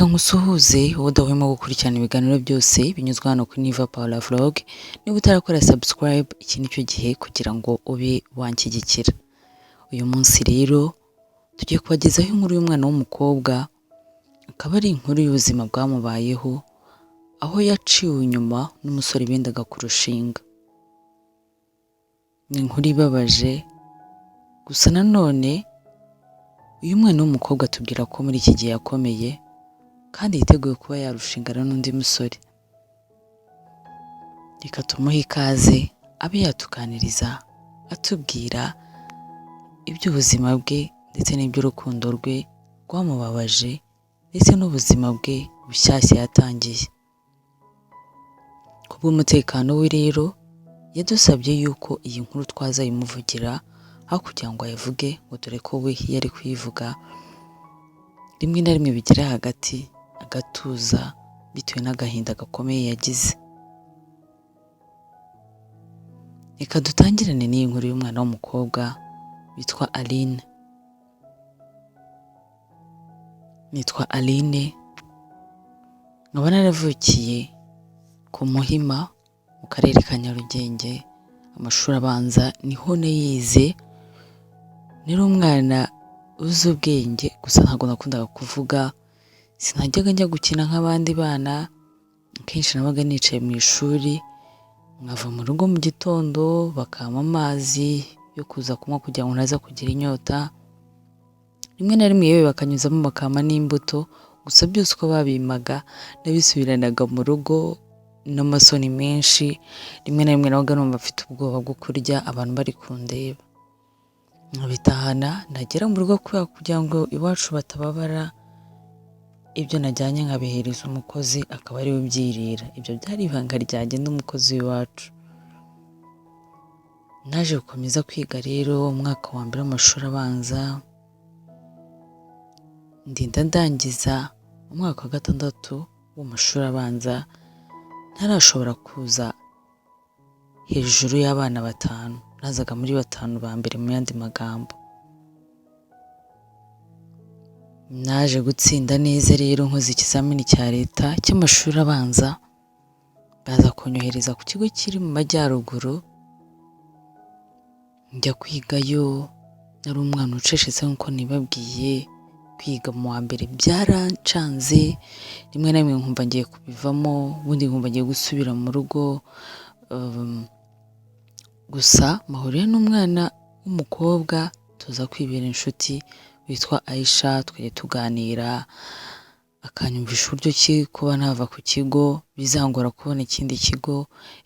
Reka nkusuhuze wowe udahwema gukurikirana ibiganiro byose binyuzwa hano kuri Niva Paula Vlog. Niba utarakora subscribe, iki nicyo gihe kugira ngo ube wanshyigikira. Uyu munsi rero tugiye kubagezaho inkuru y'umwana w'umukobwa, akaba ari inkuru y'ubuzima bwamubayeho, aho yaciwe inyuma n'umusore bendaga kurushinga. Ni inkuru ibabaje, gusa nanone uyu mwana w'umukobwa atubwira ko muri iki gihe yakomeye kandi yiteguye kuba yarushingana n'undi musore. Reka tumuhe ikaze abe yatuganiriza atubwira iby'ubuzima bwe ndetse n'iby'urukundo rwe rwamubabaje ndetse n'ubuzima bwe bushyashya yatangiye. Kubw'umutekano we rero yadusabye yuko iyi nkuru twazayimuvugira aho kugira ngo ayivuge ngo dore ko we yari kuyivuga rimwe na rimwe bigira hagati agatuza bitewe n'agahinda gakomeye yagize. Reka dutangirane n'iyi nkuru y'umwana w'umukobwa witwa Aline. Nitwa Aline, nkaba naravukiye ku Muhima mu karere ka Nyarugenge. Amashuri abanza niho nayize. Nari umwana uzi ubwenge, gusa ntabwo nakundaga kuvuga, sinajyaga njya gukina nk'abandi bana. Akenshi nabaga nicaye mu ishuri, nkava mu rugo mu gitondo bakampa amazi yo kuza kunywa kugira ngo ntaza kugira inyota. Rimwe na rimwe yewe bakanyuzamo bakampa n'imbuto, gusa byose uko babimaga nabisubiranaga mu rugo n'amasoni menshi. Rimwe na rimwe nabaga numva mfite ubwoba bwo kurya abantu bari kundeba. Nkabitahana, nagera mu rugo kugira ngo iwacu batababara, ibyo najyanye nkabihereza umukozi akaba ariwe ubyirira. Ibyo byari ibanga ryanjye n'umukozi w'iwacu. Naje gukomeza kwiga rero umwaka wa mbere w'amashuri abanza, ndinda ndangiza umwaka wa gatandatu w'amashuri abanza, ntarashobora kuza hejuru y'abana batanu. Nazaga muri batanu ba mbere mu yandi magambo. Naje gutsinda neza rero nkoze ikizamini cya leta cy'amashuri abanza, baza kunyohereza ku kigo kiri mu majyaruguru. Njya kwigayo, nari umwana ucecetse nk'uko nibabwiye. Kwiga mu wa mbere byarancanze, rimwe na rimwe nkumva ngiye kubivamo, ubundi nkumva ngiye gusubira mu rugo. Gusa mahuriye n'umwana w'umukobwa tuza kwibera inshuti witwa Aisha. Twajya tuganira, akanyumvisha uburyo ki kuba nava ku kigo bizangora kubona ikindi kigo.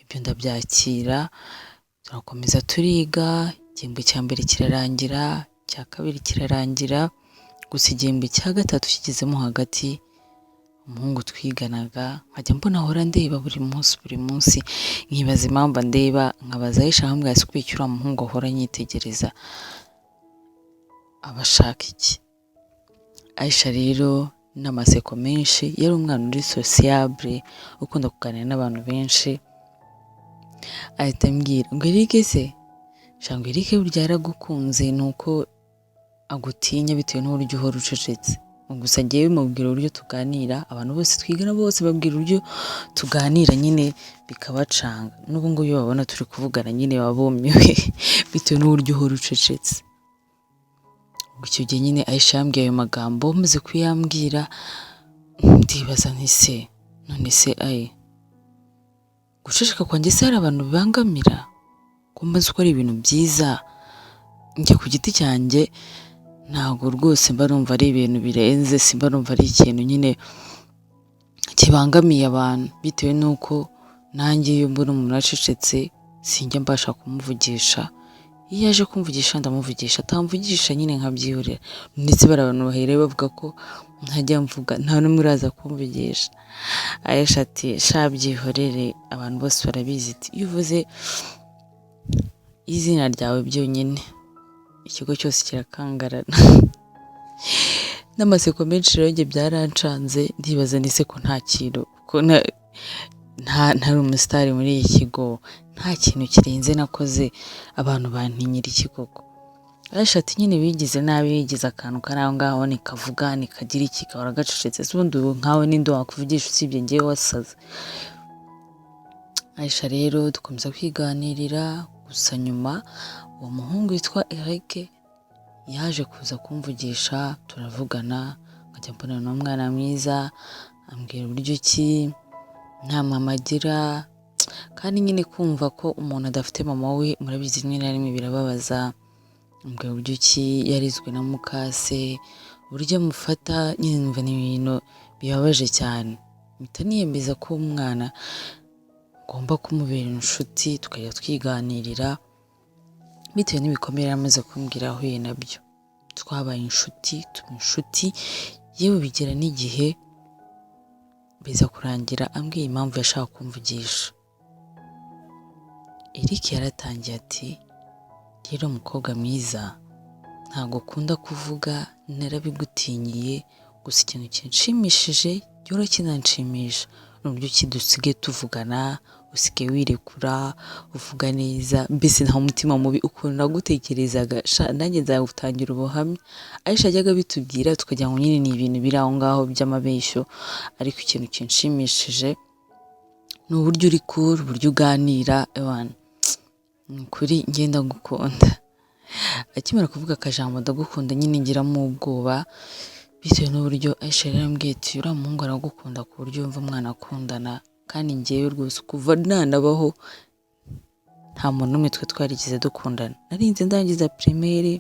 Ibyo ndabyakira, turakomeza turiga. Igihembwe cya mbere kirarangira, icya kabiri kirarangira, gusa igihembwe cya gatatu kigezemo hagati, umuhungu twiganaga nkajya mbona ahora ndeba buri munsi, nkibaza impamvu ndeba. Nkabaza Aisha hamwe yasi kwishyura umuhungu ahora anyitegereza abashaka iki. Aisha rero n'amaseko menshi, yari umwana uri sociable, ukunda kuganira n'abantu benshi. Ahita ambwira ngo Eric se, shanga Eric burya yaragukunze, nuko agutinya bitewe n'uburyo uhora ucecetse. Gusa ngewe mubwira uburyo tuganira, abantu bose twigana bose babwira uburyo tuganira, nyine bikabacanga. N'ubu ngubu iyo babona turi kuvugana nyine baba bumiwe bitewe n'uburyo uhora ucecetse. Icyo gihe nyine Aisha yambwiye ayo magambo, maze kuyambwira ndibaza nti se, none se guceceka kwanjye se hari abantu bibangamira? Ko mbazi ko ari ibintu byiza. Njye ku giti cyanjye ntabwo rwose mba numva ari ibintu birenze, simba numva ari ikintu nyine kibangamiye abantu, bitewe n'uko nanjye iyo mbona umuntu acecetse sinjya mbasha kumuvugisha. Iyo aje kumvugisha ndamuvugisha, atamvugisha nyine nkabyihorera. Ndetse bari abantu bahereye bavuga ko ntajya mvuga, nta n'umwe uraza kumvugisha. Aisha ati sha byihorere, abantu bose barabizi. Iyo uvuze izina ryawe byonyine ikigo cyose kirakangarana. N'amaseko menshi rero njye byarancanze, ndibaza ndetse ko nta kintu, ko ntari umusitari muri iki kigo, nta kintu kirenze nakoze abantu bantinyira iki koko. Aisha ati nyine bigize nabi, bigize akantu kari aho ngaho nikavuga nikagira iki gahora gacecetse, se ubundi nkawe ninde wakuvugisha usibye njyewe wasaze. Aisha rero dukomeza kwiganirira, gusa nyuma uwo muhungu witwa Eric yaje kuza kumvugisha, turavugana, nkajya mbona ni umwana mwiza, ambwira uburyo ki nta mama agira, kandi nyine kumva ko umuntu adafite mama we murabizi rimwe na rimwe birababaza. Ambwira uburyo ki yarizwe na mukase, uburyo amufata, nyine numva ni ibintu bibabaje cyane. Mpita niyemeza ko umwana ngomba kumubera inshuti, tukajya twiganirira bitewe n'ibikomere amaze kumbwira ahuye nabyo. Twabaye inshuti, tuba inshuti, yewe bigera n'igihe biza kurangira ambwiye impamvu yashaka kumvugisha. Eric yaratangiye ati rero mukobwa mwiza, ntabwo ukunda kuvuga, narabigutinyiye, gusa ikintu kinshimishije gihora kinanshimisha ni uburyo ki dusigaye tuvugana, usigaye wirekura, uvuga neza, mbese nta mutima mubi, ukuntu nagutekerezaga nanjye nzagutangira ubuhamya. Aisha yajyaga bitubwira tukagira ngo nyine ni ibintu biri aho ngaho by'amabeshyo, ariko ikintu kinshimishije ni uburyo uri cool, uburyo uganira, kuri ngenda gukunda. Akimara kuvuga akajambo ndagukunda nyine ngiramo ubwoba, bitewe n'uburyo Aisha yarambwiye ati uriya muhungu aragukunda ku buryo yumva umwana akundana, kandi njyewe rwose kuva nanabaho nta muntu n'umwe twe twarigeze dukundana. Narinze ndangiza primaire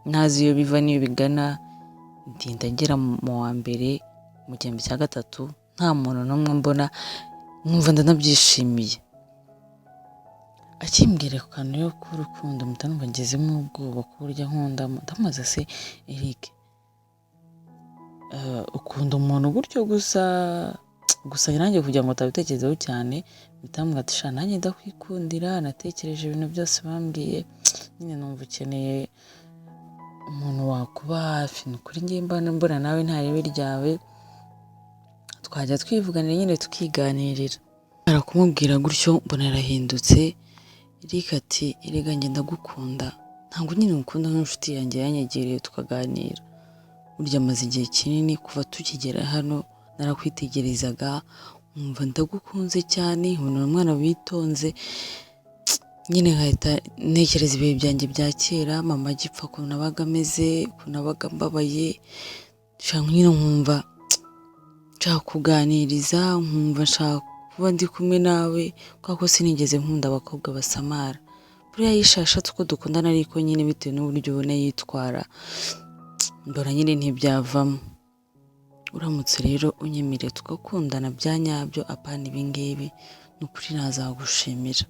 ntazi iyo biva n'iyo bigana, ndinda ngera mu wa mbere mu gihembwe cya gatatu nta muntu n'umwe mbona, nkumva ndanabyishimiye. Akimbwira ku kantu yo k'urukundo mpita numva ngezemo ubwoba ku buryo nkundamo. Ndamubaza se Eric, ukunda umuntu gutyo gusa nanjye kugira ngo utabitekerezaho cyane, mpita mubwira ati sha nanjye ndakwikundira, natekereje ibintu byose bambwiye, nyine numva ukeneye umuntu wakuba hafi, ni ukuri njye mbona nawe nta ribi ryawe, twajya twivuganira nyine tukiganirira. Ara kumubwira gutyo mbona yarahindutse. Eric ati erega njye ndagukunda, ntabwo nyine ngukunda nk'inshuti yanjye yanyegereye tukaganira, burya amaze igihe kinini kuva tukigera hano narakwitegerezaga nkumva ndagukunze cyane, nkabona umwana witonze, nyine nkahita ntekereza ibihe byanjye bya kera, mama agipfa ukuntu nabaga ameze, ukuntu nabaga mbabaye, nyine nkumva nshaka kuganiriza, nkumva nshaka kuba ndi kumwe nawe, kuko sinigeze nkunda abakobwa basamara. Buriya yishashatse uko dukundana, ariko nyine bitewe n'uburyo ubona yitwara mbona nyine ntibyavamo. Uramutse rero unyemereye tugakundana bya nyabyo, apana ibingibi, ni ukuri nazagushimira.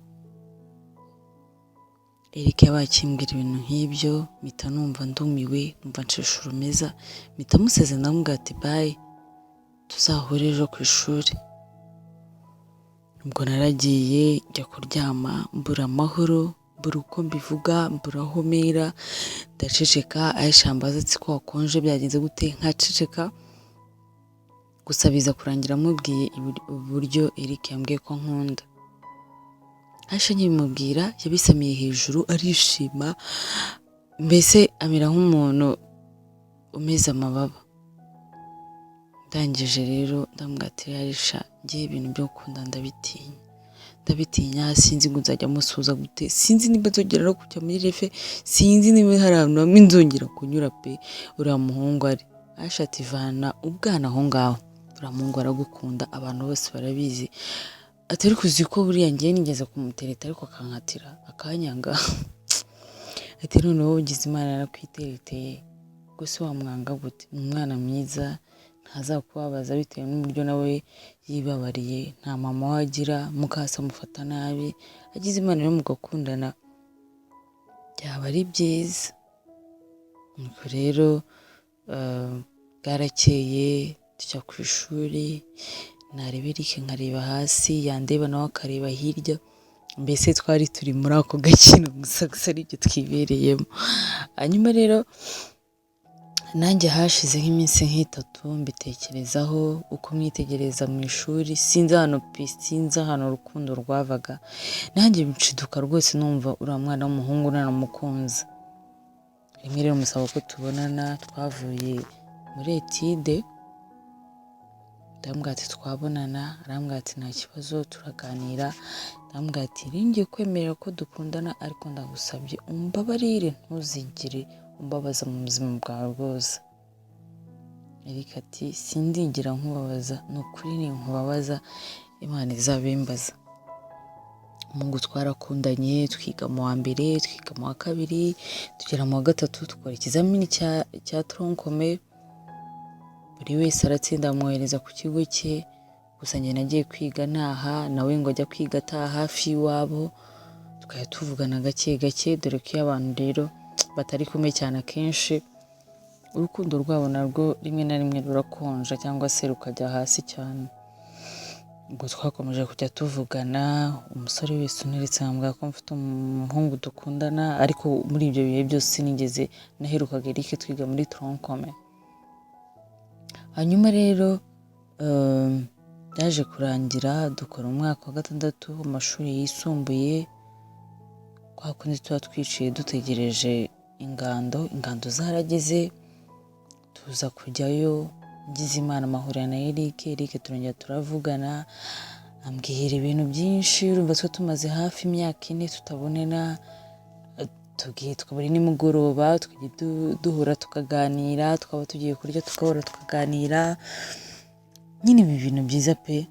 Eric yabaye akimbwira ibintu nk'ibyo, mpita numva ndumiwe, numva nsheshe urumeza, mpita musezera ndamubwira ati bye, tuzahure ejo ku ishuri. Ubwo naragiye njya kuryama, mbura amahoro, mbura uko mbivuga, mbura aho mera, ndaceceka. Aisha ambaza ati ko wakonje byagenze gute, nkaceceka. Gusa biza kurangira amubwiye uburyo Eric yambwiye ko nkunda. Aisha nkibimubwira yabisamiye hejuru arishima, mbese amera nk'umuntu umeze amababa. Ndangije rero ndamubwira ati Aisha, ngiye ibintu byo gukunda ndabitinya, sinzi ngo nzajya musuza gute, sinzi niba nzongera no kujya muri refe, sinzi niba hari ahantu hamwe nzongera kunyura pe, uriya muhungu ari. Aisha ati vana ubwana aho ngaho, uriya muhungu aragukunda, abantu bose barabizi, ati ariko uzi ko buriya ngiye nigeze kumutereta ariko akankatira akanyanga. Ati none wowe ugize Imana yarakwitereteye, gusa wamwanga gute, ni umwana mwiza, ntazakubabaza bitewe n'uburyo nawe yibabariye, nta mama we agira, mukase amufata nabi, agize Imana rero mugakundana byaba ari byiza. Nuko rero bwarakeye tujya ku ishuri, nareba Eric nkareba hasi, yandeba nawe akareba hirya, mbese twari turi muri ako gakino gusa aribyo twibereyemo. Hanyuma rero nanjye hashize nk'iminsi nk'itatu mbitekerezaho, uko mwitegereza mu ishuri, sinzi ahantu urukundo rwavaga, nanjye nshiduka rwose numva uriya mwana w'umuhungu nanamukunze. rimwe rero musaba ko tubonana, twavuye muri etide, ndamubwira ati twabonana, arambwira ati nta kibazo, turaganira, ndamubwira ati ngiye kwemerera ko dukundana ariko ndagusabye umbabarire ntuzigire umbabaza mu buzima bwawe bwose. Eric ati sindigera nkubabaza, ni ukuri ninkubabaza Imana izabimbaza. Umuhungu twarakundanye, twiga mu wa mbere, twiga mu wa kabiri, tugera mu wa gatatu, dukora ikizamini cya tronkome, buri wese aratsinda amwohereza ku kigo cye, gusa njye nagiye kwiga ntaha, nawe ngo ajya kwiga ataha hafi y'iwabo, tukajya tuvugana gake gake, dore ko iyo abantu rero batari kumwe cyane akenshi urukundo rwabo narwo rimwe na rimwe rurakonja cyangwa se rukajya hasi cyane. Ubwo twakomeje kujya tuvugana, umusore wese uneretse ambwira ko mfite umuhungu dukundana, ariko muri ibyo bihe byose sinigeze naherukaga Eric twiga muri tronkome. Hanyuma rero byaje kurangira dukora umwaka wa 6 mu mashuri yisumbuye, kwa kundi tuba twiciye dutegereje ingando zarageze, tuza kujyayo, ngize Imana amahurira na Eric turongera turavugana, ambwira ibintu byinshi, urumva twe tumaze hafi imyaka 4 tutabonana, tubwitwa buri nimugoroba, tukajya duhura tukaganira, twaba tugiye kurya tukahura tukaganira, nyine ibi bintu byiza pe.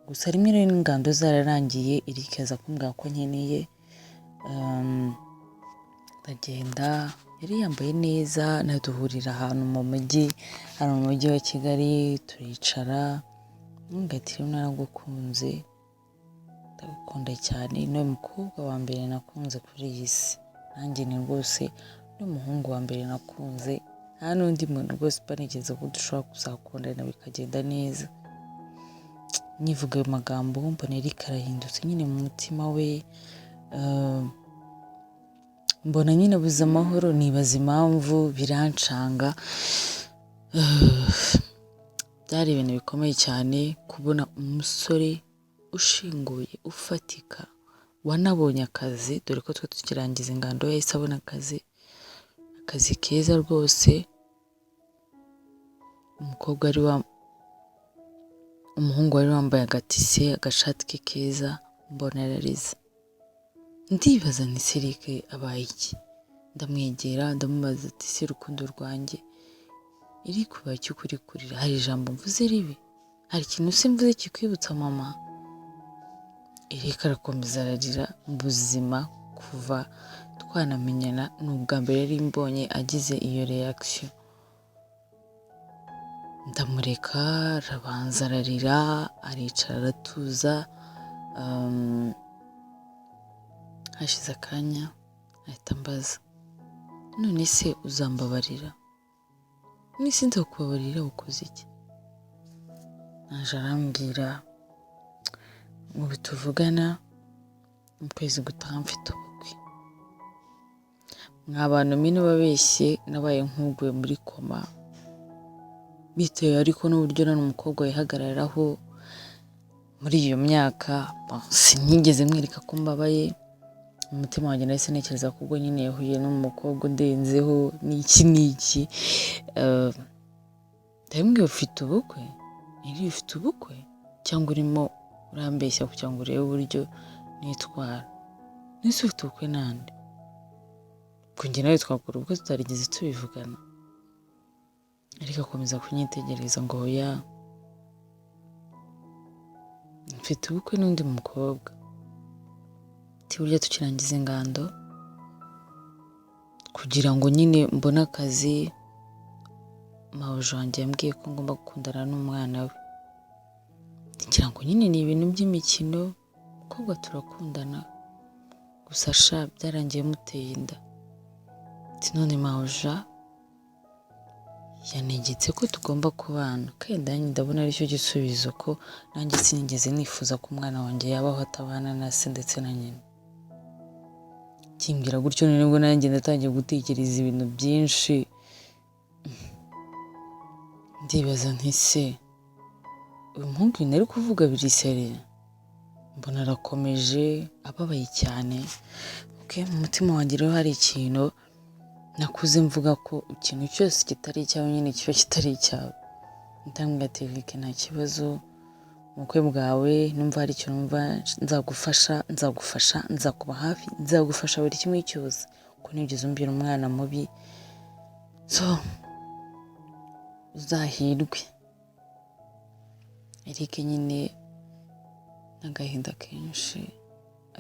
Gusa rimwe rero ingando zararangiye, Eric aza kumbwira ko nkeneye, ndagenda, yari yambaye neza, naduhurira ahantu mu mujyi wa Kigali, turicara, ati rero naragukunze, ndagukunda cyane, ni umukobwa wa mbere nakunze kuri iyi si, nanjye ni rwose ni umuhungu wa mbere nakunze, nta n'undi muntu rwose banigeze ko dushobora kuzakundana bikagenda neza. Nyivuga ayo magambo mbona Eric arahindutse nyine mu mutima we, mbona nyine abuze amahoro, nibaza impamvu, birancanga. Byari ibintu bikomeye cyane kubona umusore ushinguye, ufatika, wanabonye akazi, dore ko twe tukirangiza ingando yahise abona akazi keza rwose. Umuhungu wari wambaye agatise, agashati ke keza, mbona ararize. Ndibaza ni Eric abaye iki? Ndamwegera ndamubaza ati se rukundo rwanjye, Eric ubaye iki ukuri kurira? Hari ijambo mvuze ribi? Hari ikintu se mvuze kikwibutsa mama? Eric arakomeza ararira. Mu buzima kuva twanamenyana ni ubwa mbere yari mbonye agize iyo reaction. Ndamureka, arabanza ararira, aricara aratuza, hashize akanya ahita ambaza, none se uzambabarira? Nise ndakubabarira ukoze iki? Naje arambwira ngo bituvugana mu kwezi gutaha mfite ubukwe. Mwabantu mine babeshye, nabaye nkuguye muri koma, bitewe ariko n'uburyo none umukobwa yihagararaho muri iyo myaka, sinigeze mwereka ko mbabaye. Umutima wanjye nahise ntekereza ko ubwo nyine yahuye n'umukobwa undenzeho n'iki ndamubwira ufite ubukwe? Ufite ubukwe cyangwa urimo urambeshya kugira ngo urebe uburyo nitwara? Nise ufite ubukwe nande? Ubwo njye nawe twakora ubukwe tutarigeze tubivugana. Ariko akomeza kunyitegereza ngo oya, mfite ubukwe n'undi mukobwa. Burya tukirangiza ingando, kugira ngo nyine mbone akazi, mabuja wanjye yambwiye ko ngomba gukundana n'umwana we. Ngira ngo nyine ni ibintu by'imikino, umukobwa turakundana, gusa sha byarangiye muteye inda. None mabuja yanegetse ko tugomba kubana, kandi nanjye ndabona aricyo gisubizo, ko nanjye sinigeze nifuza ko umwana wanjye yabaho atabana na se ndetse na nyina. Kimbwira gutyo nibwo nanjye ndatangiye gutekereza ibintu byinshi, ndibaza nti se uyu muhungu ibintu ari kuvuga biri seriye? Mbona arakomeje ababaye cyane. Mu mutima wanjye rero hari ikintu nakuze mvuga ko ikintu cyose kitari icyawe nyine kiba kitari icyawe. Ndambwira ati Eric nta kibazo, ubukwe bwawe numva hari icyo numva nzagufasha, nzakuba hafi, nzagufasha buri kimwe cyose, ko nigeze umbwira umwana mubi, so uzahirwe. Eric nyine n'agahinda kenshi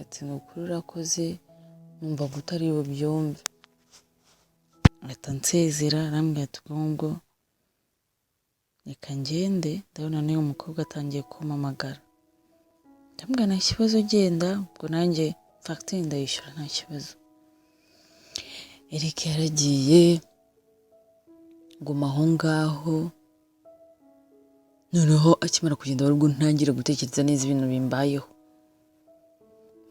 ati ni ukuri urakoze, numva utari bubyumve. Ahita nsezera, arambwira ati ubwo reka ngende, ndabona n'uyu mukobwa atangiye kumpamagara. Ndambwira nta kibazo genda, ubwo nanjye fagitire ndayishyura nta kibazo. Eric yaragiye nguma aho ngaho, noneho akimara kugenda wari ubwo ntangira gutekereza neza ibintu bimbayeho.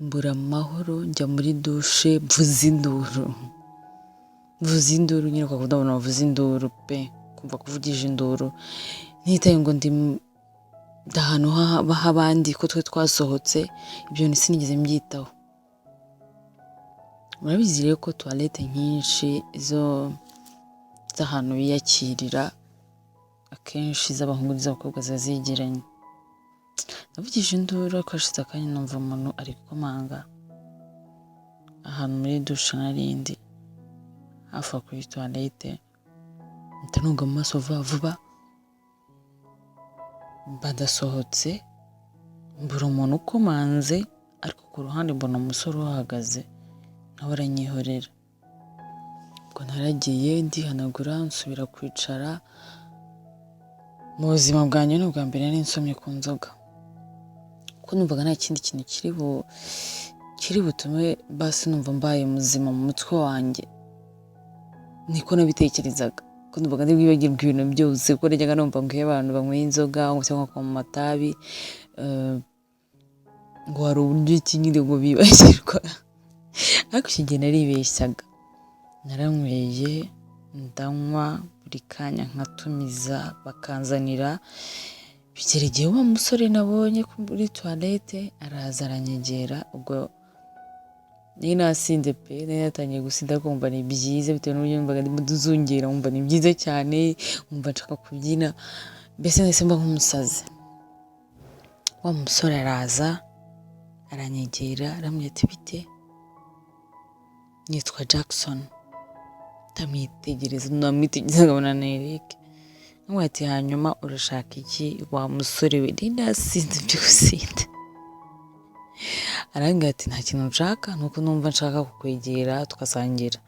Mbura amahoro, njya muri dushe mvuza induru nyine kwa kudabona bavuza induru pe, kumva kuvugije induru ntitaye ngo ndi ahantu h'abandi ko twe twasohotse, ibyo sinigeze mbyitaho. Murabizi rero ko toilette nyinshi z'ahantu biyakirira akenshi z'abahungu n'iz'abakobwa ziba zegeranye. Navugije induru ariko hashize akanya numva umuntu ari gukomanga ahantu muri dushe narindi hafi kuri toilette, mpita ntunga mu maso vuba badasohotse, mbura umuntu ukomanze, ariko ku ruhande mbona umusore uhagaze nawe aranyihorera. Ubwo naragiye ndihanagura nsubira kwicara. Mu buzima bwanjye ni ubwa mbere nari nsomye ku nzoga, kuko numvaga nta kindi kintu kiri butume basi numva mbaye muzima mu mutwe wanjye, niko nabitekerezaga, ko numvaga ndi bwibagirwe ibintu byose, kuko najyaga numva ngo iyo abantu banyweye inzoga cyangwa mu matabi ngo hari uburyo nyine ngo bibagirwa, ariko icyo gihe naribeshyaga. Naranyweye ndanywa buri kanya nkatumiza bakanzanira, bigera igihe wa musore nabonye muri toilette araza aranyegera. Ubwo nari nasinze pe, nari natangiye gusinda kumva ni byiza, bitewe n'uburyo numvaga ndimo nduzungera, nkumva ni byiza cyane, nkumva nshaka kubyina, mbese nahise mba nk'umusazi. Wa musore araza aranyegera arambwira ati bite, nitwa Jackson. Ndamwitegereza nkabona ni Eric. Nkamubwira ati hanyuma urashaka iki wa musore we, nari nasinze ibyo gusinda. Arambwira ati nta kintu nshaka, nuko numva nshaka kukwegera tugasangira.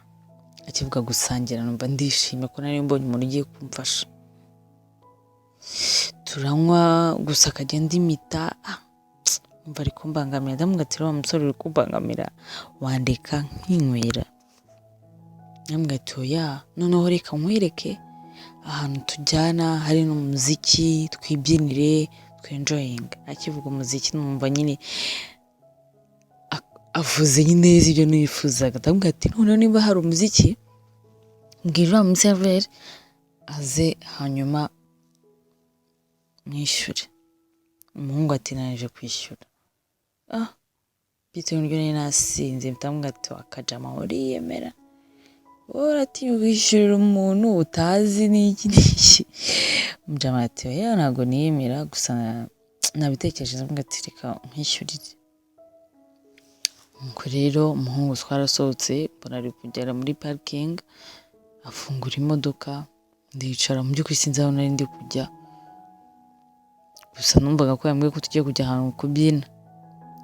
Akivuga gusangira numva ndishimye ko nari mbonye umuntu ugiye kumfasha. Turanywa gusa akagenda imita, numva ari kumbangamira. Ndamubwira ati wa musore uri kumbangamira, wandeka nkinywera. Ndamubwira ati oya, noneho reka nkwereke ahantu tujyana hari n'umuziki, twibyinire twenjoyinga. Akivuga umuziki numva nyine avuze nyine ibyo nifuzaga. Ndamubwira ati noneho niba hari umuziki mbwira wa museriveri aze hanyuma mwishyure. Umuhungu ati naje kwishyura. Bitewe n'uburyo nari nasinze, ndamubwira ati wakajama uriyemera, uratinya kwishyurira umuntu utazi n'iki n'iki. Mujama ati oya ntabwo niyemera, gusa nabitekereje. Ndamubwira ati reka nkwishyurire. Nuko rero umuhungu twarasohotse, mbona ari kugera muri parikingi, afungura imodoka, ndicara. Mu by'ukuri sinzi aho nari ndi kujya, gusa numvaga ko yambwiye ko tugiye kujya ahantu kubyina.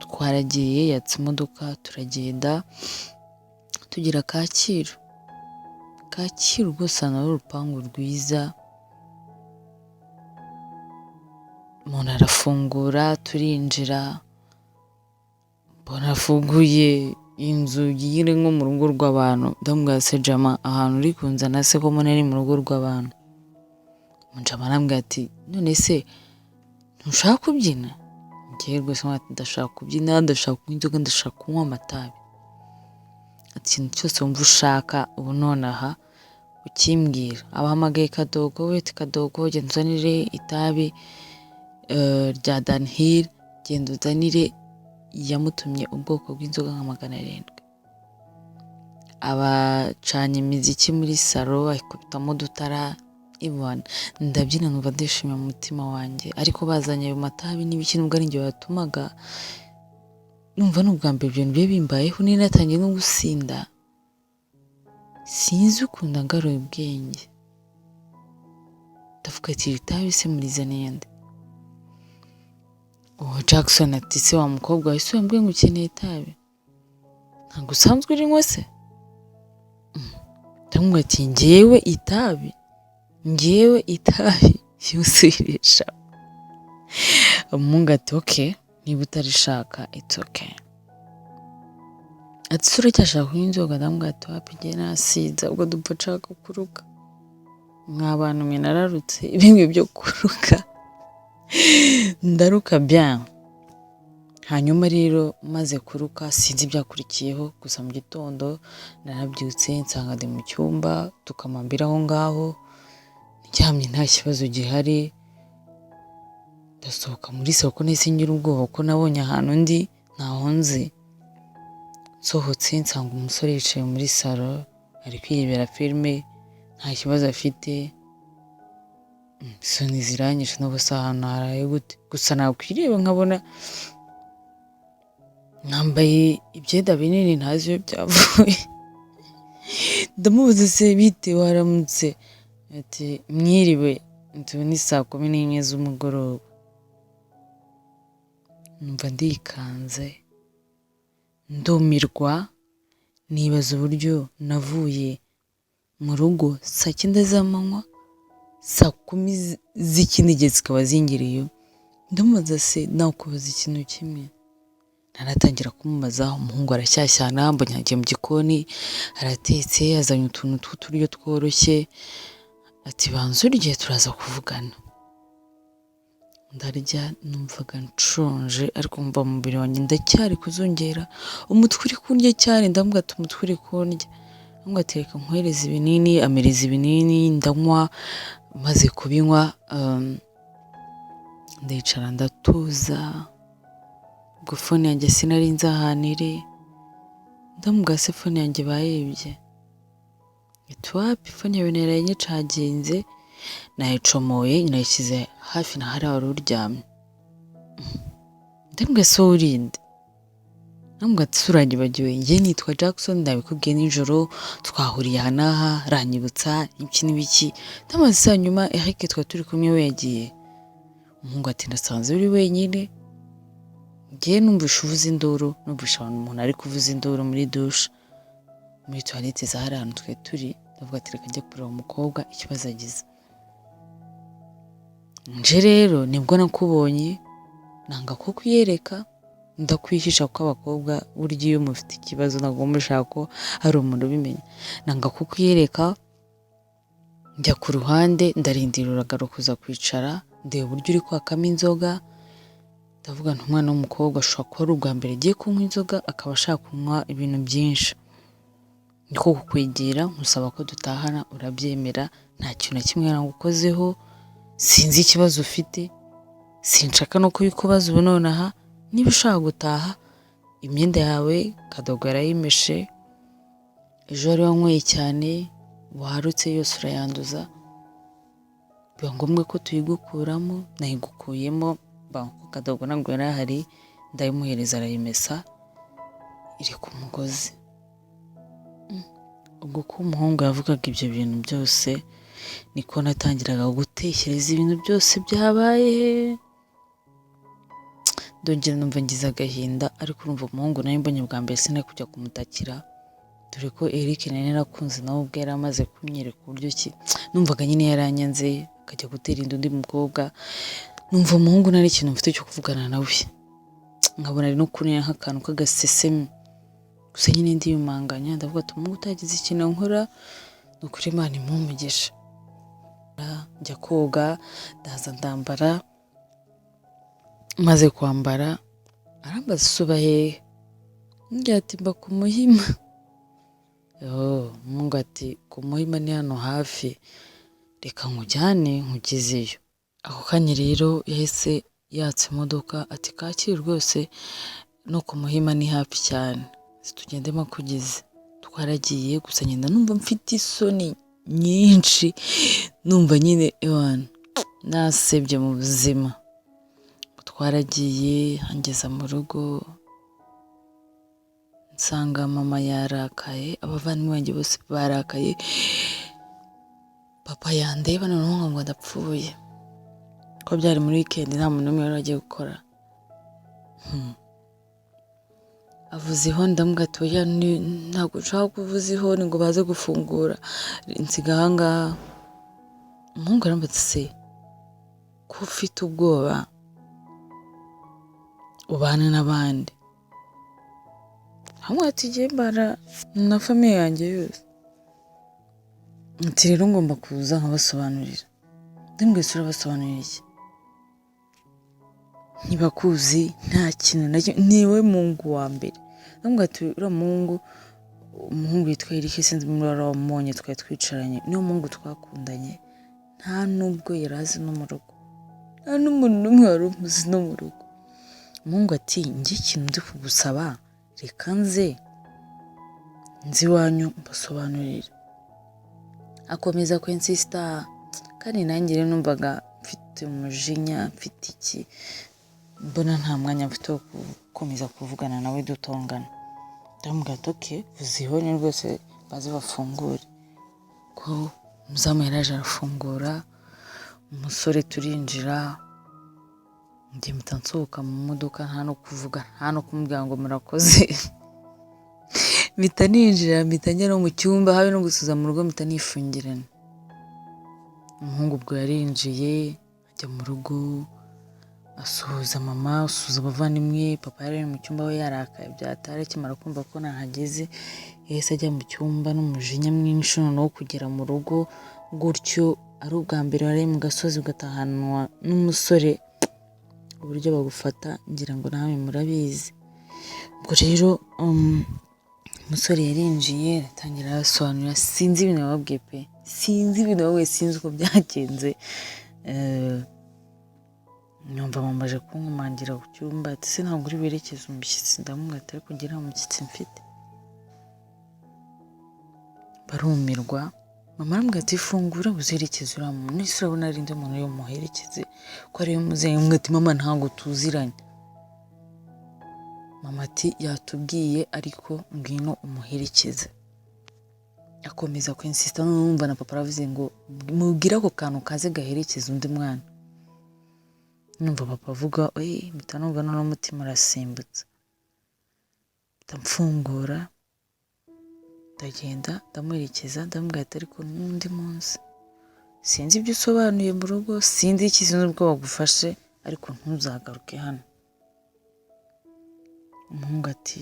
Twaragiye, yatse imodoka turagenda tugera Kacyiru. Rwose ahantu hari urupangu rwiza, umuntu arafungura turinjira, mbona afunguye inzugi nyine nko mu rugo rw'abantu. Ndamubwira se jama, ahantu uri kunzana se ko mbona ari mu rugo rw'abantu? Mujama arambwira ati none se ntushaka kubyina? Njyewe rwose ndashaka kubyina, ndashaka kunywa inzoga, ndashaka kunywa amatabi. Ati ikintu cyose wumva ushaka ubu nonaha ukimbwira. Abahamagaye Kadogo, weti Kadogo genda uzanire itabi rya Danhill, genda uzanire, yamutumye ubwoko bw'inzoga nka 700. abacanye imiziki muri salo akubitamo udutara ibona ndabyina numva ndishimye mu mutima wanjye, ariko bazanye ayo matabi n'ibiki nubwo ari njye batumaga numva n'ubwa mbere ibyo bintu bimbayeho, nari natangiye no gusinda sinzi ukuntu ngaruye ubwenge ndavuga ati iri tabi se murizaniye nde? Jackson ati se wa mukobwa wese wambwiye ngo ukeneye itabi ntabwo usanzwe urinywa se? ndamubwira ati njyewe itabi yusubirisha. Umuhungu ati okay niba utarishaka it's okay. Ati sura cyashaka kunywa inzoga? Ndamubwira ati wapi njye nasiza ubwo dupfa nshaka kuruka. Mw'abantu mwe nararutse bimwe byo kuruka ndaruka bien. Hanyuma rero maze kuruka sinzi byakurikiyeho, gusa mu gitondo narabyutse nsanga ndi mu cyumba tukamambira aho ngaho ndyamye nta kibazo gihari. Ndasohoka muri salo ko nahise ngira ubwoba ko nabonye ahantu ndi ntaho nzi. Nsohotse nsanga umusore yicaye muri salo ari kwirebera filime nta kibazo afite. Isoni ziranyishe no gusa ahantu haraye gute, gusa nakwireba nkabona nambaye ibyenda binini ntazi iyo byavuye. Ndamubaza se bite waramutse? Ati mwiriwe, ni saa 11 z'umugoroba. Numva ndikanze ndumirwa nibaza uburyo navuye mu rugo saa 9 z'amanywa, saa 10 z'ikindi gihe zikaba zingiriye. Ndamubaza se nakubaza ikintu kimwe? Naratangira kumubaza, umuhungu arashyashyana mbonye agiye mu gikoni aratetse yazanye utuntu tw'uturyo tworoshye ati banza urye turaza kuvugana. Ndarya numvaga nshonje ariko mva mu mubiri wanjye ndacyari kuzongera, umutwe uri kundya cyane. Ndamubwira ati umutwe uri kundya, ndamubwira ati reka nkwereze ibinini. Amereza ibinini ndanywa, maze kubinywa ndicara ndatuza. Ubwo fone yanjye sinari nzi ahantu iri, ndamubwira se fone yanjye bayibye? Ati wapi, fone yawe naraye nyicaginze nayicomoye nayishyize hafi na hariya wari uryamye. Ndamubwira se urinde? Ndamubwira ati se uranyibagiwe? Njye nitwa Jackson ndabikubwiye nijoro twahuriye aha n'aha, ranyibutsa iki n'ibiki. Ndamaze hanyuma Eric twari turi kumwe we yagiye. Umuhungu ati ndasanze uri wenyine. Njye numvishe uvuza induru, numvishe umuntu ari kuvuza induru muri douche muri toilette za hariya ahantu twari turi. Ndavuga ati reka njye kureba umukobwa ikibazo agize. Nje rero nibwo nakubonye nanga ko kwiyereka ndakwihisha ko abakobwa burya iyo mufite ikibazo ntabwo mushaka ko hari umuntu ubimenya. Nanga ko kwiyereka njya ku ruhande ndarindira uragaruka kuza kwicara ndeba uburyo uri kwakamo inzoga. Ndavuga nti umwana w'umukobwa ashobora kuba ari ubwa mbere agiye kunywa inzoga akaba ashaka kunywa ibintu byinshi. Niko kukwegera nkusaba ko dutahana urabyemera, nta kintu na kimwe nagukozeho, sinzi ikibazo ufite, sinshaka no kubikubaza ubu nonaha. Niba ushaka gutaha imyenda yawe Kadogo yarayimeshe, ejo wari wanyweye cyane warutse yose urayanduza, biba ngombwa ko tuyigukuramo. Nayigukuyemo Kadogo ntabwo yari ahari, ndayimuhereza arayimesa iri ku mugozi. Ubwo ko umuhungu yavugaga ibyo bintu byose niko natangiraga gutekereza ibintu byose byabaye. Ndongera numva ngize agahinda, ariko urumva umuhungu nawe mbonye bwa mbere sinari kujya kumutakira, dore ko Eric nari narakunze nawe ubwo yari amaze kunyereka uburyo ki numvaga nyine yaranyanze akajya gutera inda undi mukobwa. Numva umuhungu nari ikintu mfite cyo kuvugana nawe, nkabona ari no kunera nk'akantu k'agasesemi, gusa nyine ndiyumanganya. Ndavuga ati umuhungu utagize ikintu nkora ni ukuri Imana impumugisha. Njya koga ndaza ndambara, maze kwambara arambaza isuba hehe? Ngira ati mba ku Muhima. Umuhungu ati ku Muhima ni hano hafi, reka nkujyane nkugezeyo. Ako kanya rero yahise yatsa imodoka ati Kacyiru rwose no ku Muhima ni hafi cyane, tugendemo kugeze twaragiye gusa ngenda numva mfite isoni nyinshi, numva nyine nasebye mu buzima. Twaragiye angeza mu rugo nsanga mama yarakaye, abavandimwe banjye bose barakaye, papa yandeba noneho ngo ndapfuye, ko byari muri weekend nta muntu n'umwe wari agiye gukora. Avuze ihoni ndamubwira ati oya ntabwo nshaka kuvuza ihoni ngo baze gufungura, nsiga aha ngaha. Umuhungu arambaza se ko ufite ubwoba ubana n'abandi? Hamwe ati jye mbana na famiye yanjye yose. Ati rero ngomba kuza nkabasobanurira. Ndimwese urabasobanurira iki? Ntibakuzi nta kintu na kimwe, niwe Mungu wa mbere. Ndamubwira ati uriya Mungu, umuhungu yitwa Eric sinzi muri waramubonye twari twicaranye, niyo Mungu twakundanye, nta nubwo yari azi no mu rugo, nta n'umuntu n'umwe wari umuzi no mu rugo. Umuhungu ati njye ikintu ndi kugusaba reka nzi iwanyu mbasobanurira. Akomeza kwensista kandi nanjye rero numvaga mfite umujinya, mfite iki, mbona nta mwanya mfite wo gukomeza kuvugana nawe dutongana. Ndamubwira ati okay vuza ihoni rwose baze bafungure. Ko umuzamu yaraje arafungura, umusore turinjira, ndi mpita nsohoka mu modoka nta no kuvuga, nta no kumubwira ngo murakoze. Mpita ninjira, mpita njya no mu cyumba, habe no gusuza mu rugo, mpita nifungirana. Umuhungu ubwo yarinjiye ajya mu rugo, asuhuza mama, asuhuza abavandimwe, papa yari mu cyumba we yarakaye byatari, akimara kumva ko nahageze yahise ajya mu cyumba n'umujinya mwinshi noneho kugera mu rugo gutyo, ari ubwa mbere wari mu gasozi ugatahanwa n'umusore, uburyo bagufata ngira ngo nawe murabizi. Ubwo rero umusore yarinjiye atangira arasobanurira, sinzi ibintu yababwiye pe, sinzi ibintu wowe, sinzi uko byagenze. Nyumva mamaje kunkumangira ku cyumba ati se ntabwo uri berekeza umushyitsi? Ndamubwira ati ariko ngira umushyitsi mfite. Barumirwa, mama arambwira ati fungura uzerekeze uriya muntu, nese urabona ari nde muntu yo muherekeze ko ariyo muzehe? Ati mama ntabwo tuziranye. Mama ati yatubwiye ariko ngwino umuherekeze. Akomeza kwensista, numva na papa aravuze ngo mubwire ako kantu kaze gaherekeza undi mwana. Numva papa avuga mpita numva n'umutima urasimbutse, mpita mfungura ndagenda ndamuherekeza. Ndamubwira ati ariko n'undi munsi sinzi ibyo usobanuye mu rugo, sinzi iki, sinzi ubwo bagufashe, ariko ntuzagaruke hano. Umuhungu ati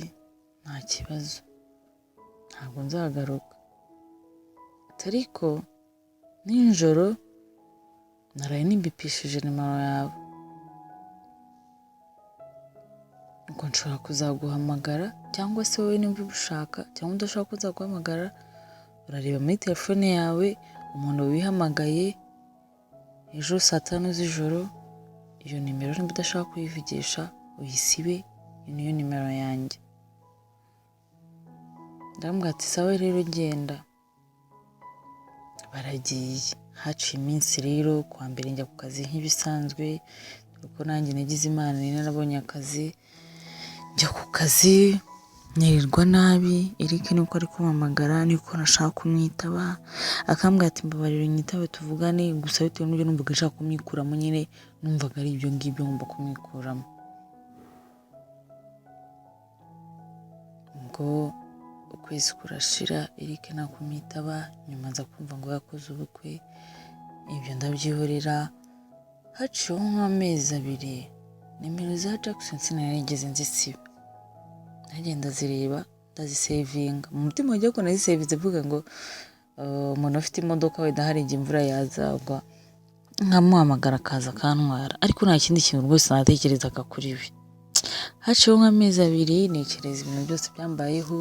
nta kibazo ntabwo nzagaruka. Ariko nijoro naraye nimbipishije nimero yawe, ngo nshobora kuzaguhamagara, cyangwa se wowe nimba ubishaka, cyangwa udashaka ko nzaguhamagara urareba muri telefone yawe umuntu wihamagaye ejo saa 5 z'ijoro, iyo nimero nimba udashaka kuyivugisha uyisibe, iyo niyo nimero yanjye. Ndamubwira ati sawa rero genda. Baragiye. Haciye iminsi rero, kwa mbere njya ku kazi nk'ibisanzwe, kuko nanjye nagize Imana narabonye akazi. Njya ku kazi nirirwa nabi, Eric niko ari kumpamagara, niko nashaka kumwitaba, akambwira ati mbabarira nyitabe tuvugane, gusa bitewe n'ibyo numvaga nshaka kumwikuramo, nyine numvaga ari ibyo ngibyo ngomba kumwikuramo. Ubwo ukwezi kurashira, Eric nakumwitaba, nyuma nza kumva ngo yakoze ubukwe, ibyo ndabyihorera. Haciyeho nk'amezi 2, nimero za Jackson sinarigeze nzisiba, nagenda zireba ndazisevinga mu mutima wajya ko nazisevinze, mvuga ngo umuntu afite imodoka wenda hari igihe imvura yazagwa nkamuhamagara akaza akantwara, ariko nta kindi kintu rwose natekerezaga kuri we. Haciyeho nk'amezi 2 nekereza ibintu byose byambayeho,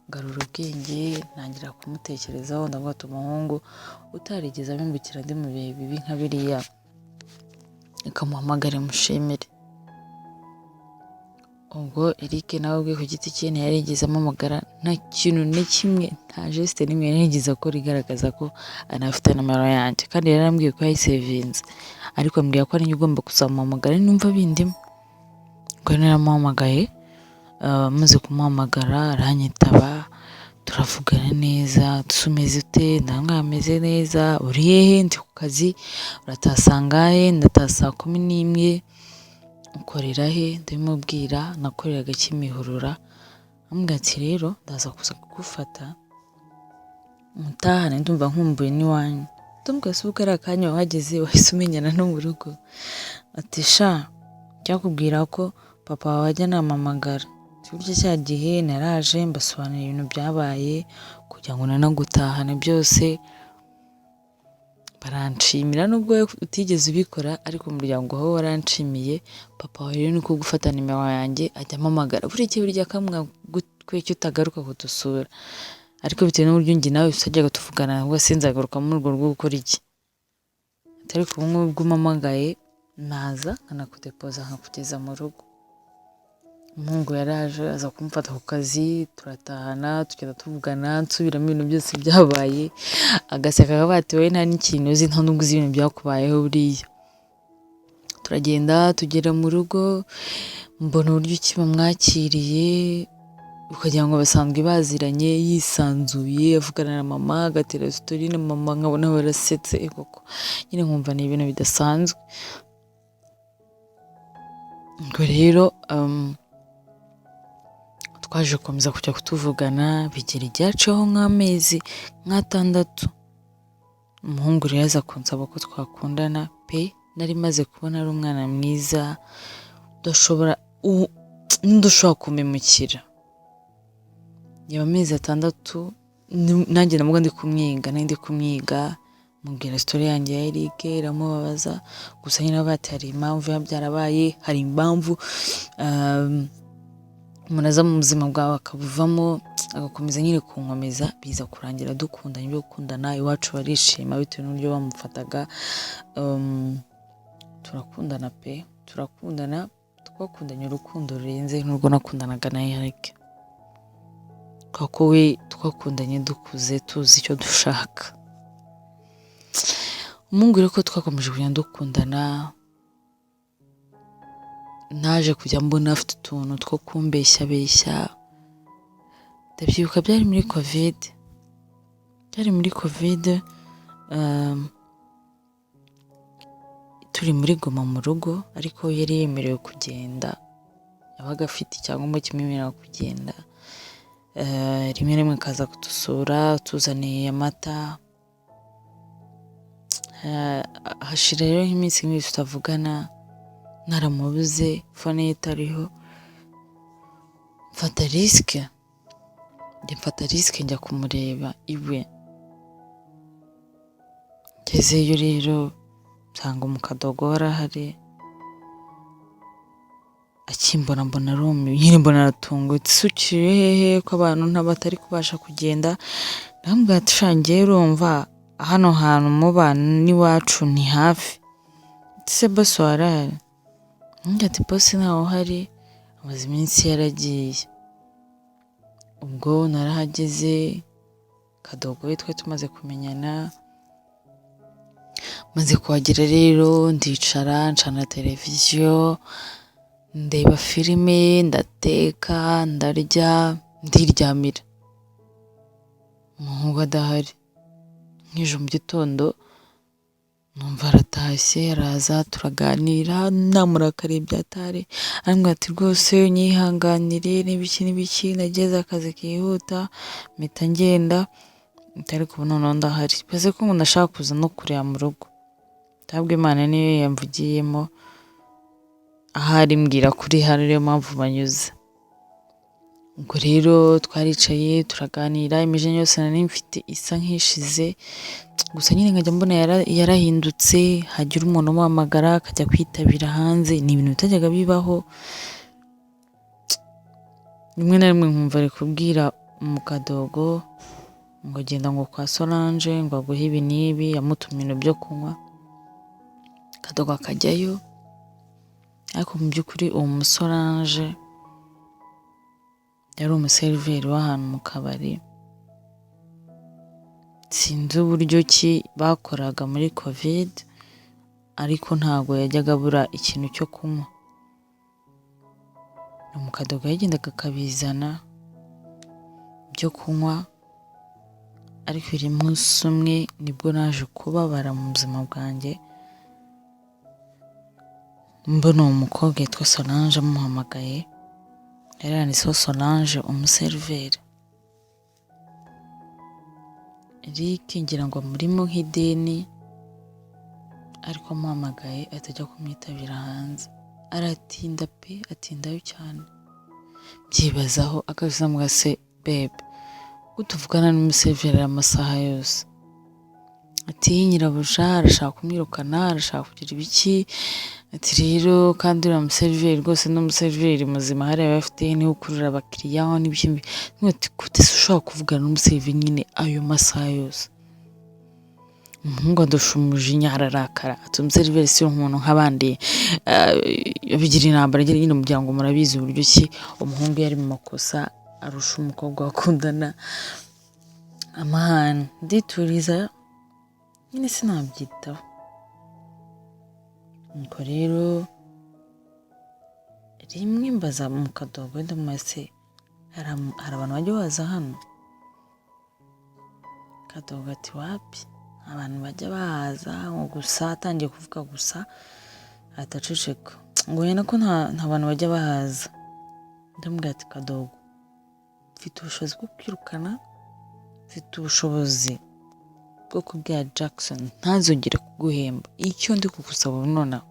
ngarura ubwenge, ntangira kumutekerezaho, ndavuga ati umuhungu utarigeze abimbukira ndi mu bihe bibi nka biriya, ikamuhamagara mushimire. ubwo Eric nawe ubwe ku giti cye ntiyarigeze amamagara, nta kintu na kimwe, nta geste n'imwe yarigeze akora igaragaza ko anafite nimero yanjye, kandi yarambwiye ko yayisevinze, ariko ambwira ko ari njye ugomba kuzamuhamagara numva bindimo. Ubwo naramuhamagaye, maze kumuhamagara aranyitaba, turavugana neza, umeze ute? Ndamubwira ameze neza. Uri hehe? Ndi ku kazi. Urataha sangahe? Ndataha saa 11. Ukorera he? Ndabimubwira, nakoreraga Kimihurura. Ambwira ati rero ndaza kuza kugufata mutahane, ndumva nkumbuye n'iwanyu. Ndamubwira se ubwo ari akanya wahageze wahise umenyana no mu rugo? Ati sha cyakubwira ko papa wawe ajya anampamagara, burya cya gihe naraje mbasobanurira ibintu byabaye kugira ngo nanagutahane byose, baranshimira nubwo utigeze ubikora, ariko umuryango wawe waranshimiye. Papa wawe rero niko gufata nimero yanjye ajya ampamagara buri gihe, burya akamwa gutweke utagaruka kudusura, ariko bitewe n'uburyo njye nawe tutajyaga tuvugana, ngo sinzagaruka muri urwo rwo gukora iki. Ariko ubu ngubu ubwo umpamagaye naza nkanakudepoza nkakugeza mu rugo. Umuhungu yaraje aza kumfata ku kazi, turatahana, tugenda tuvugana, nsubiramo ibintu byose byabaye, agaseka akavuga ati wowe nta n'ikintu uzi, nta nubwo uzi ibintu byakubayeho buriya. Turagenda tugera mu rugo, mbona uburyo ki bamwakiriye, ukagira ngo basanzwe baziranye, yisanzuye, avugana na mama, agatera sitori na mama, nkabona barasetse koko, nyine nkumva ni ibintu bidasanzwe. Ubwo rero twaje gukomeza kujya kutuvugana, bigera igihe haciyeho nk'amezi nk'atandatu. Umuhungu rero aza kunsaba ko twakundana pe, nari maze kubona ari umwana mwiza udashobora kumemukira. Yaba amezi 6 nanjye namuga ndi kumwiga, mubwira story yanjye ya Eric, iramubabaza, gusa nyine bati hari impamvu byarabaye, hari impamvu umuntu aza mu buzima bwawe akabuvamo, agakomeza nyine kunkomeza, biza kurangira dukundanye. Byo gukundana iwacu barishima bitewe n'uburyo bamufataga. Turakundana pe, turakundana, twakundanye urukundo rurenze n'urwo nakundanaga na Eric, kuko we twakundanye dukuze tuzi icyo dushaka. Umuhungu rero ko twakomeje kugenda dukundana, naje kujya mbona afite utuntu two kumbeshya. Ndabyibuka byari muri covid, turi muri Goma mu rugo, ariko yari yemerewe kugenda, yabaga afite icyangombwa kimwemerera kugenda. Rimwe rimwe akaza kudusura, tuzaniye amata. Hashira rero nk'iminsi nk'ibiri tutavugana, naramubuze, fone ye itariho. Mfata risike njya kumureba iwe. Ngezeyo rero nsanga umukadogo warahari, akimbona mbona arumiwe, nyine mbona aratungutse, isukiye hehe ko abantu batari kubasha kugenda. Ndamubwira ati shangiye urumva hano hantu muba n'iwacu ni hafi, se boss warahari? Ati boss ntaho hari, amaze iminsi yaragiye. Ubwo narahageze, kadogo we twe tumaze kumenyana. Maze kuhagera rero ndicara, ncana televiziyo, ndeba filime, ndateka, ndarya, ndiryamira. Umuhungu adahari. Nk'ejo mu gitondo numva aratashye, araza turaganira, namurakariye byatare, arambwira ati rwose unyihanganire n'ibiki nageze akazi kihuta mpita ngenda, ariko ubu noneho ndahari. Bivuze ko ngo ndashaka kuza no kureba mu rugo, ntabwo Imana niyo yamvugiyemo, ahari mbwira kuri hano niyo mpamvu banyuze. Ubwo rero twaricaye turaganira, imijenyo yose nari mfite isa nk'ishize, gusa nyine nkajya mbona yarahindutse, hagira umuntu umuhamagara akajya kwitabira hanze, ni ibintu bitajyaga bibaho. Rimwe na rimwe nkumva ari kubwira umukadogo ngo genda ngo kwa Solange ngo aguhe ibi n'ibi, yamutumye ibintu byo kunywa, kadogo akajyayo. Ariko mu by'ukuri uwo Solange yari umuseriveri w'ahantu mu kabari, sinzi uburyo ki bakoraga muri covid, ariko ntago yajyaga abura ikintu cyo kunywa. Kadogo yagendaga akabizana byo kunywa, ariko buri munsi umwe nibwo naje kubabara mu buzima bwanjye, mbona uwo mukobwa yitwa Solange amuhamagaye, yari yanditseho Solange umuseriveri. Eric ngira ngo amurimo nk'ideni, ariko amuhamagaye atajya kumwitabira hanze, aratinda pe, atindayo cyane. Byibazaho akazamuga se bebe, utuvugana n'umuseriveri amasaha yose, ati nyirabuja arashaka kumwirukana, arashaka kugira ibiki, ati rero kandi uriya museriveri rwose n'umuseriveri muzima hariya bafite niwe ukurura abakiriya n'ibyo ati gute se ushobora kuvugana n'umuseriveri nyine ayo masaha yose. Umuhungu adusha umujinya ararakara, ati umuseriveri si umuntu nk'abandi bigira intambara nyine umuryango, murabizi uburyo ki umuhungu yari mu makosa arusha umukobwa bakundana amahane. Ndituriza nyine sinabyitaho. Nuko rero rimwe mbaza mu Kadogo ndamase hari abantu bajya baza hano? Kadogo ati wapi, abantu bajya baza ngo gusa, atangiye kuvuga gusa ataceceka ngo yena ko nta bantu bajya bahaza. Ndamubwira ati Kadogo, mfite ubushobozi bwo kwirukana, mfite ubushobozi bwo kubwira Jackson ntazongere kuguhemba, icyo ndi kugusaba nonaha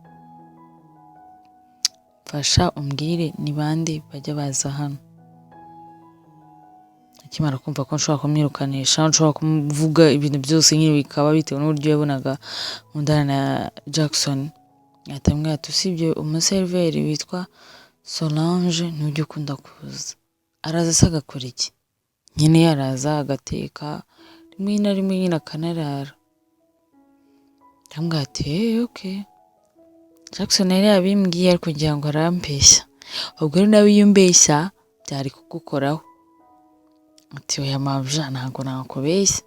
fasha umbwire ni bande bajya baza hano. Akimara kumva ko nshobora kumwirukanisha, nshobora kumuvuga ibintu byose nyine bikaba bitewe n'uburyo yabonaga mundana na Jackson, atamubwira ati usibye umuseriveri witwa Solange ntujya ukunda kuza, araza se agakora iki? Nyine yaraza agateka, rimwe na rimwe nyine akanarara. Ndamubwira ati okay. Jackson yari yabimbwiye ariko kugira ngo arampeshya, ubwo rero nawe iyo umbeshya byari kugukoraho. Ati oya mabja ntago nakubeshya.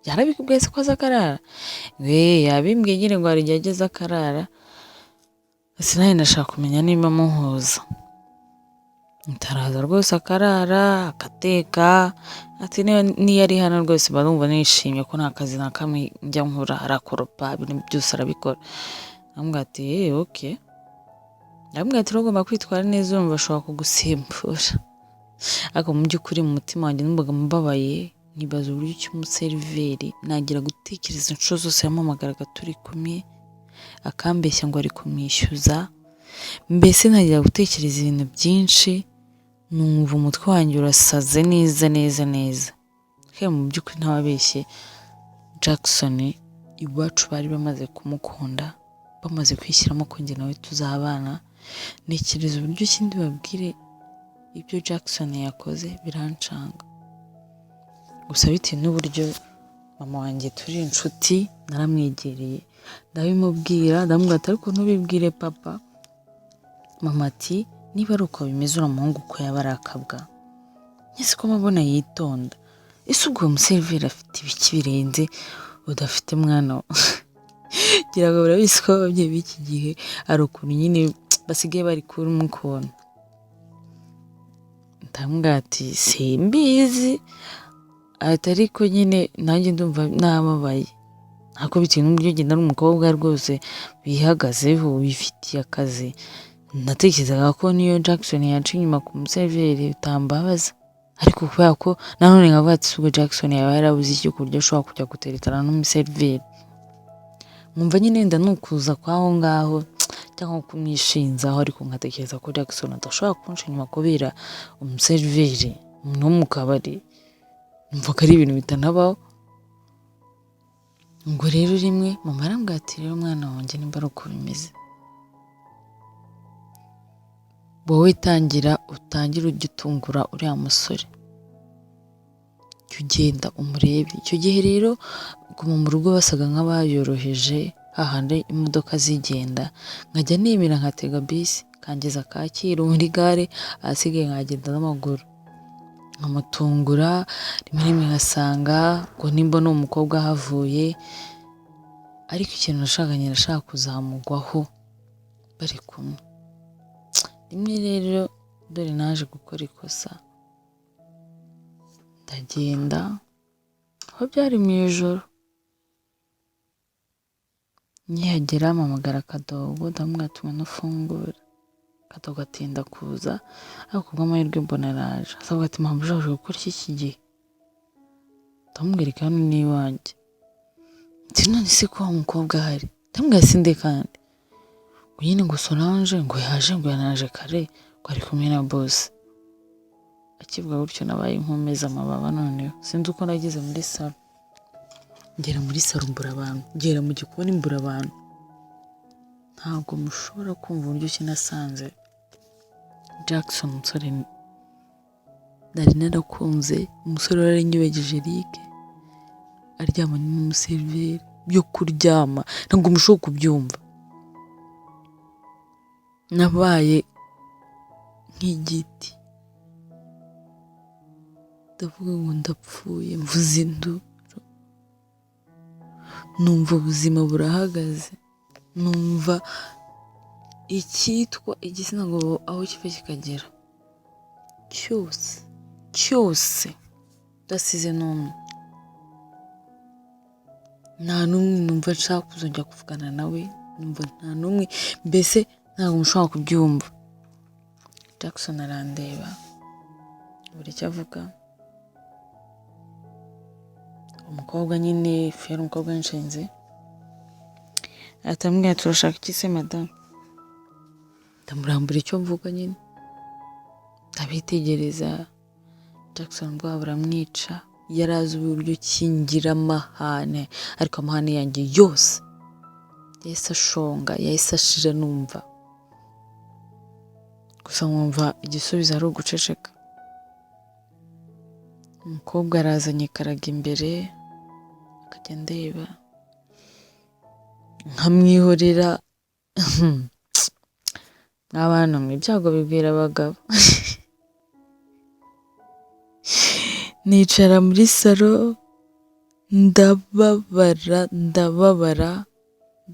Yarabikubwiye se ko aza akarara? Yabimbwiye nyine ngo hari igihe ageze akarara, sinari nashaka kumenya niba muhuza. Ntaraza rwose akarara agateka, ati niyo ari hano rwose barumva nishimye ko nta kazi na kamwe njya nkora, arakoropa ibintu byose arabikora. Ndamubwira ati okay. Ndamubwira ati ugomba kwitwara neza, urumva ashobora kugusimbura. Ariko mu by'ukuri mu mutima wanjye numvaga mbabaye, nibaza uburyo ki umuseriveri nagira gutekereza inshuro zose yampamagaraga turi kumwe akambeshya ngo ari kumwishyuza, mbese nagira gutekereza ibintu byinshi, numva umutwe wanjye urasaze neza neza neza. Kandi mu by'ukuri ntababeshye, Jackson iwacu bari bamaze kumukunda, bamaze kwishyiramo ko njye nawe tuzabana. Ntekereza uburyo kindi babwire ibyo Jackson yakoze birancanga. Gusa bitewe n'uburyo mama wanjye turi inshuti, naramwegereye ndabimubwira, ndamubwira ati ariko ntubibwire papa. Mama ati niba ari uko bimeze uriya muhungu ko yaba ari akabwa, ese ko mabona yitonda, ese ubwo umuseriveri afite ibiki birenze udafite mwana we? Ngira ngo barabizi ko ababyeyi b'iki gihe ari ukuntu nyine basigaye bari kumukunda. Ndamubwira ati simbizi, ati ariko nyine nanjye ndumva nababaye, ariko bitewe n'uburyo genda ari umukobwa rwose bihagazeho wifitiye akazi, natekerezaga ko niyo Jackson yaca inyuma ku museriveri utambabaza. Ariko kubera ko nanone nkavuga ati ubwo Jackson yaba yarabuze iki ku buryo ashobora kujya guteretana n'umuseriveri, nkumva nyine wenda nukuza kwaho ngaho cyangwa kumwishinzaho, ariko nkatekereza ko Jackson adashobora kunca inyuma kubera umuseriveri no mu kabari. Numva ko ari ibintu bitanabaho. Ngo rero rimwe mama arambwira ati rero mwana wanjye nimba ari uko bimeze, wowe utangire ujya utungura uriya musore, jya ugenda umurebe. Icyo gihe rero guma mu rugo basaga nk'abayoroheje, hahandi imodoka zigenda, nkajya nemera nkatega bisi kangeza Kacyiru muri gare, ahasigaye nkagenda n'amaguru. nkamutungura, rimwe rimwe ngasanga ngo nimba ni umukobwa ahavuye, ariko ikintu nashaka kuzamugwaho bari kumwe. Rimwe rero dore naje gukora ikosa, ndagenda aho byari mu ijoro, nkihagera mpamagara Kadogo ndamubwira ati ngwino ufungure. Kadogo atinda kuza, ariko kubw'amahirwe mbona araje, asavuga ati mama ushaka gukora iki gihe? Ndamubwira hano ni iwanjye. Ati none se ko wa mukobwa ahari? Ndamubwira sinde kandi ngo nyine ngo Solange ngo yaje ngo yanaje kare ngo ari kumwe na boss. Akivuga gutyo nabaye nkomeza amababa, noneho sinzi uko nageze muri salo. Ngera muri salo mbura abantu, ngera mu gikoni mbura abantu. Ntabwo mushobora kumva uburyo ki nasanze Jackson umusore nari narakunze, umusore waranyibagije Eric, aryamanye n'umuseriveri, byo kuryama ntabwo mushobora kubyumva. Nabaye nk'igiti, ndavuga ngo ndapfuye, mvuze induru, numva ubuzima burahagaze, numva icyitwa igitsina ngo aho kiva kikagera cyose udasize n'umwe, nta n'umwe numva nshaka kuzongera kuvugana nawe, numva nta n'umwe, mbese ntabwo mushobora kubyumva. Jackson arandeba buri icyo avuga, umukobwa nyine fera, umukobwa w'inshinzi, atambwira turashaka iki se madame? Ndamurambura icyo mvuga nyine, ndabitegereza. Jackson bwa buramwica, yari azi uburyo kingira amahane, ariko amahane yanjye yose yahise ashonga, yahise ashira, numva gusa nkumva igisubizo ari uguceceka. Umukobwa arazanye karaga imbere, akajya ndeba nkamwihorera. N'abana mwe ibyago bibwira abagabo. Nicara muri salo ndababara.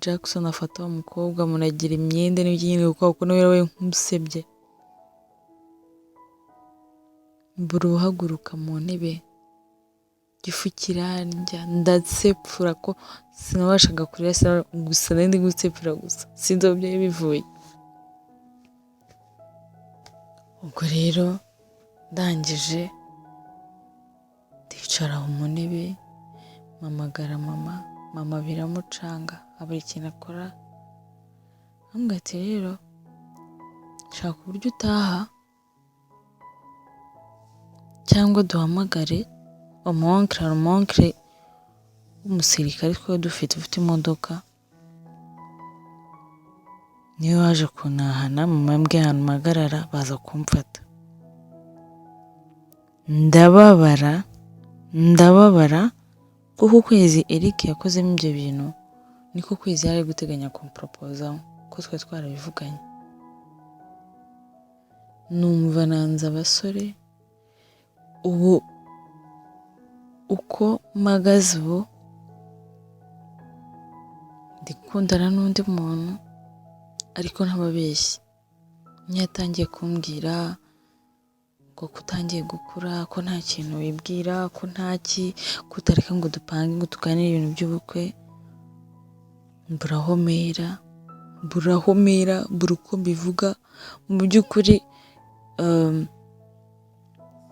Jackson afata wa mukobwa munagira imyenda n'ibyo kuko nawe yarabaye nk'umusebye. Mbura uhaguruka mu ntebe, igifu kirandya, ndatsepfura ko sinabashaga kurira salo, gusa nari gutsepfura gusa, sinzi aho byari bivuye. Ubwo rero ndangije ndicara mu ntebe, mpamagara mama biramucanga, abura ikintu akora. Ambwira ati rero shaka uburyo utaha cyangwa duhamagare umuonkre w'umusirikare twari ufite imodoka, niwe waje kuntahana. Mama yambwiye ahantu mpagarara baza kumfata. Ndababara kuko ukwezi Eric yakozemo ibyo bintu niko kwezi yari guteganya kumporopoza, ko twari twarabivuganye. Numva nanze abasore, ubu uko mpagaze ubu ndikundana n'undi muntu, ariko ntababeshyi. Niyo yatangiye kumbwira ko kutangiye gukura, ko nta kintu wibwira, ko ntaki, kutareka ngo dupange ngo tuganire ibintu by'ubukwe, mburaho mera, mbura uko mbivuga. Mu by'ukuri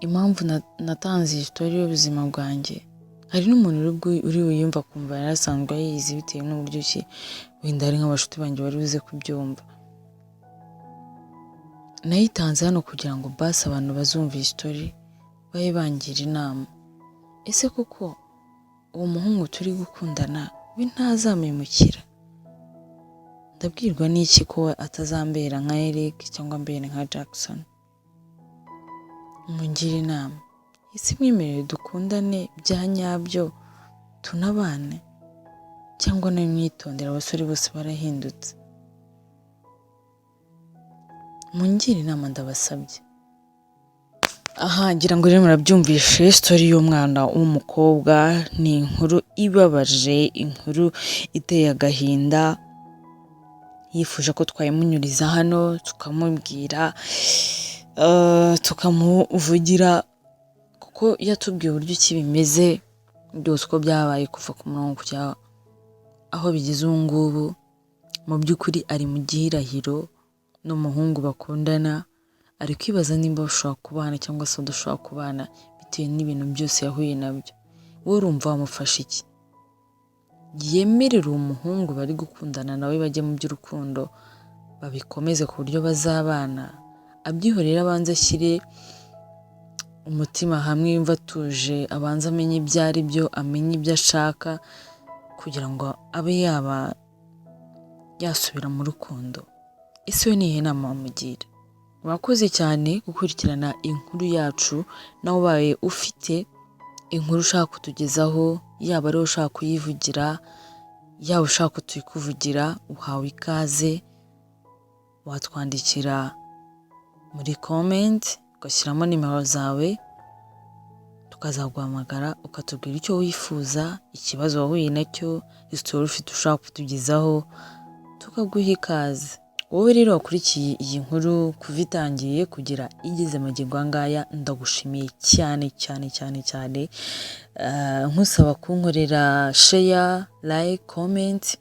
impamvu natanze iyi story y'ubuzima bwanjye, hari n'umuntu uri wiyumva kumva yarasanzwe ayizi bitewe n'uburyo ki wenda ari nk'abashuti banjye bari buze kubyumva. Nayitanze hano kugira ngo basi abantu bazumva iyi story babe bangira inama. Ese koko uwo muhungu turi gukundana we ntazamemukira? Ndabwirwa n'iki ko atazambera nka Eric cyangwa mbere nka Jackson? Mungire inama. Ese mwemerere dukundane bya nyabyo tunabane, cyangwa nawe mwitondera abasore bose barahindutse? Mungire inama ndabasabye. Aha ngira ngo rero murabyumvishe story y'umwana w'umukobwa, ni inkuru ibabaje, inkuru iteye agahinda, yifuje ko twayimunyuriza hano tukamubwira, tukamuvugira kuko yatubwiye uburyo ki bimeze byose uko byabaye kuva ku murongo kujya aho bigeze ubu ngubu. Mu by'ukuri ari mu gihirahiro n'umuhungu bakundana, ari kwibaza nimba bashobora kubana cyangwa se badashobora kubana bitewe n'ibintu byose yahuye nabyo. Wowe urumva wamufasha iki? Yemerera uwo muhungu bari gukundana nawe bajye mu by'urukundo babikomeze ku buryo bazabana, abyihorera abanze ashyire umutima hamwe, yumva atuje, abanza amenye ibyo ari byo, amenye ibyo ashaka kugira ngo abe yasubira mu rukundo. Ese we nihe nama wamugira? Murakoze cyane gukurikirana inkuru yacu, nawe ubaye ufite inkuru ushaka kutugezaho, yaba ari ushaka kuyivugira, yaba ushaka tuyikuvugira, uhawe ikaze. Watwandikira muri comment ugashyiramo nimero zawe, tukazaguhamagara ukatubwira icyo wifuza, ikibazo wahuye nacyo, isitori ufite ushaka kutugezaho, tukaguha ikaze. Wowe rero wakurikiye iyi nkuru kuva itangiye kugera igeze magingo ngaya, ndagushimiye cyane cyane cyane cyane, nkusaba kunkorera share, like, comment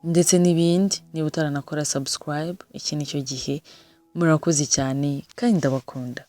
ndetse n'ibindi. Niba utaranakora subscribe, iki nicyo gihe. Murakoze cyane kandi ndabakunda.